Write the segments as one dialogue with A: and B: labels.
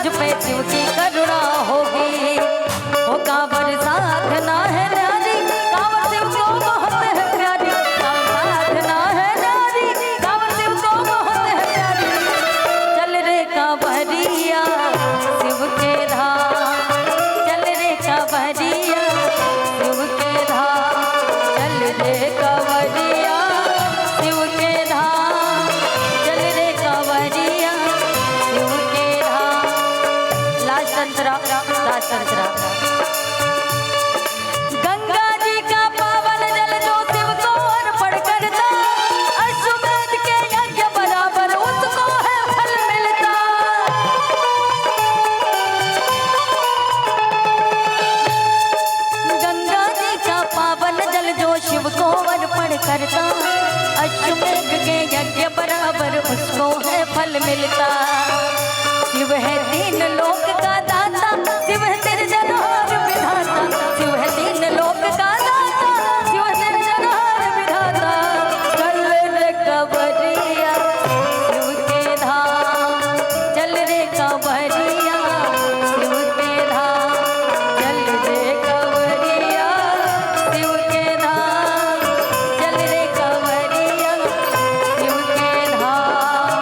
A: पे शिव की करुणा होगी। वो कांवर साधना है न्यारी, कांवर शिव को बहुत है प्यारी, कांवर साधना है न्यारी, कांवर शिव को बहुत है प्यारी। चल रे कांवरिया शिव के धाम, चल रे कांवरिया शिव के धाम, चल रे कांवरिया शिव के धाम, चल रे कांवरिया शिव के धाम। लास्ट अंतरा, लास्ट अंतरा। गंगा जी का पावन जल जो शिव को अर्पण करता, अश्वमेध के यज्ञ बराबर उसको है फल मिलता। गंगा जी का पावन जल जो शिव को अर्पण करता, अश्वमेध के यज्ञ बराबर उसको है फल मिलता। शिव है तीन लोक का दाता, शिव है निर्जनहार विधाता, शिव है तीन लोक का दाता, शिव है निर्जनहार विधाता। चल रे कांवरिया शिव के धाम, चल रे कांवरिया शिव के धाम, चल रे कांवरिया शिव के धाम, चल रे कांवरिया शिव के धाम।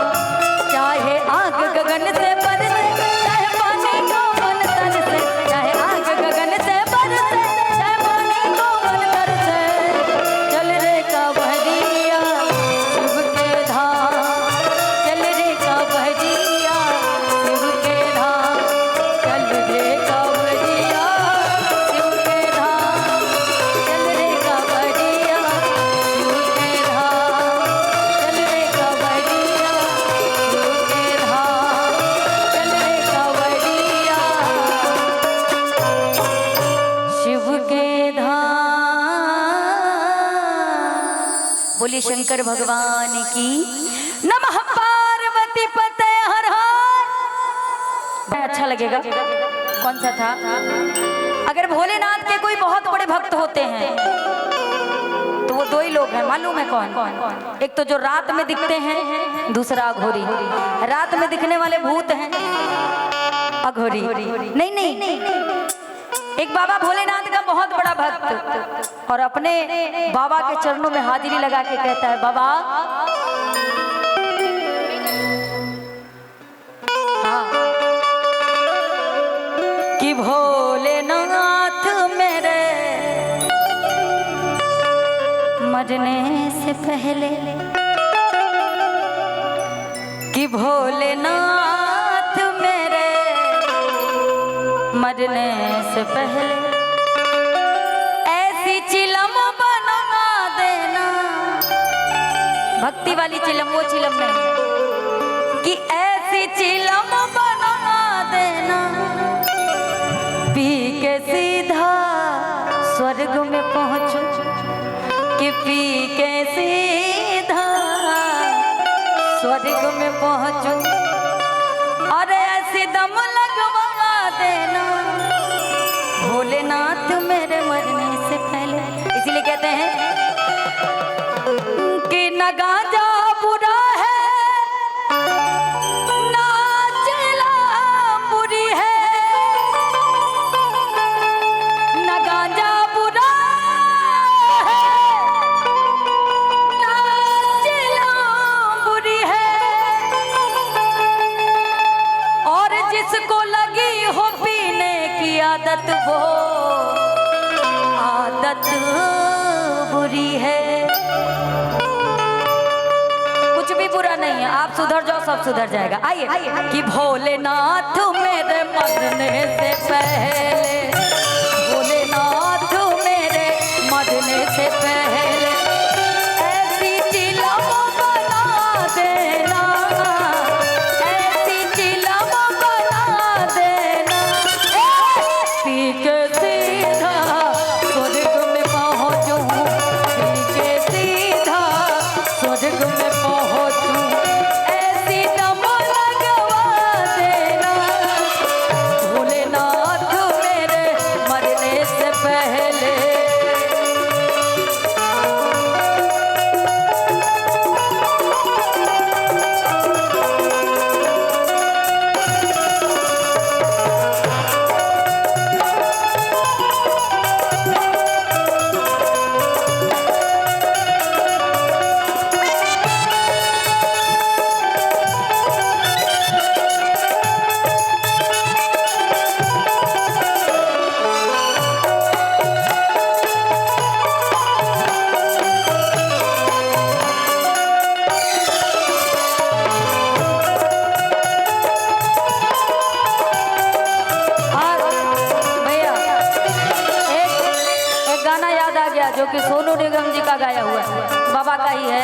A: चाहे आग गगन से बरसे, चाहे पानी को मन तरसे, चाहे आग गगन से बरसे, चाहे पानी को मन तरसे। चल रे कांवरिया शिव के धाम, चल रे कांवरिया शिव के धाम, चल रे कांवरिया शिव के धाम, चल रे कांवरिया शिव के धाम, चल रे कांवरिया शिव के धाम, चल रे कांवरिया शिव के धाम। बोलिए शंकर भगवान की नमः। पार्वती पते हर हर। अच्छा लगेगा। कौन सा था? अगर भोलेनाथ के कोई बहुत बड़े भक्त होते हैं तो वो दो ही लोग हैं, मालूम है कौन? एक तो जो रात में दिखते हैं, दूसरा अघोरी। रात में दिखने वाले भूत हैं अघोरी। नहीं नहीं, एक बाबा भोलेनाथ का बहुत बड़ा भक्त और अपने बाबा के चरणों में हाजिरी लगा के कहता है, बाबा हाँ, कि भोलेनाथ मेरे मरने से पहले, कि भोलेनाथ मेरे मरने से पहले ऐसी चिलम बना देना। भक्ति वाली चिलम, वो चिलम नहीं, कि ऐसी चिलम बना देना, पी के सीधा स्वर्ग में पहुंचो, कि पी के सीधा स्वर्ग में पहुंचो, और ऐसी दम लगवा देना भोलेनाथ मेरे मरने से पहले। इसीलिए कहते हैं कि न गांजा बुरा है, ना चिला बुरी है, न गांजा बुरा है, ना चिला बुरी है, और जिसको लगी हो पीने की आदत, वो आदत बुरी है। कुछ भी बुरा नहीं है, आप सुधर जाओ सब सुधर जाएगा। आइए, कि भोलेनाथ मेरे मरने से पहले, भोलेनाथ मेरे मरने से पहले ऐसी चिलम बना देना, ऐसी चिलम बना देना, पी के सीधा स्वर्ग में पहुंचूं, पी के सीधा स्वर्ग में पहुंचूं, ऐसी दम लगवा देना भोलेनाथ मेरे गया, जो कि सोनू निगम जी का गाया हुआ है, बाबा का ही है।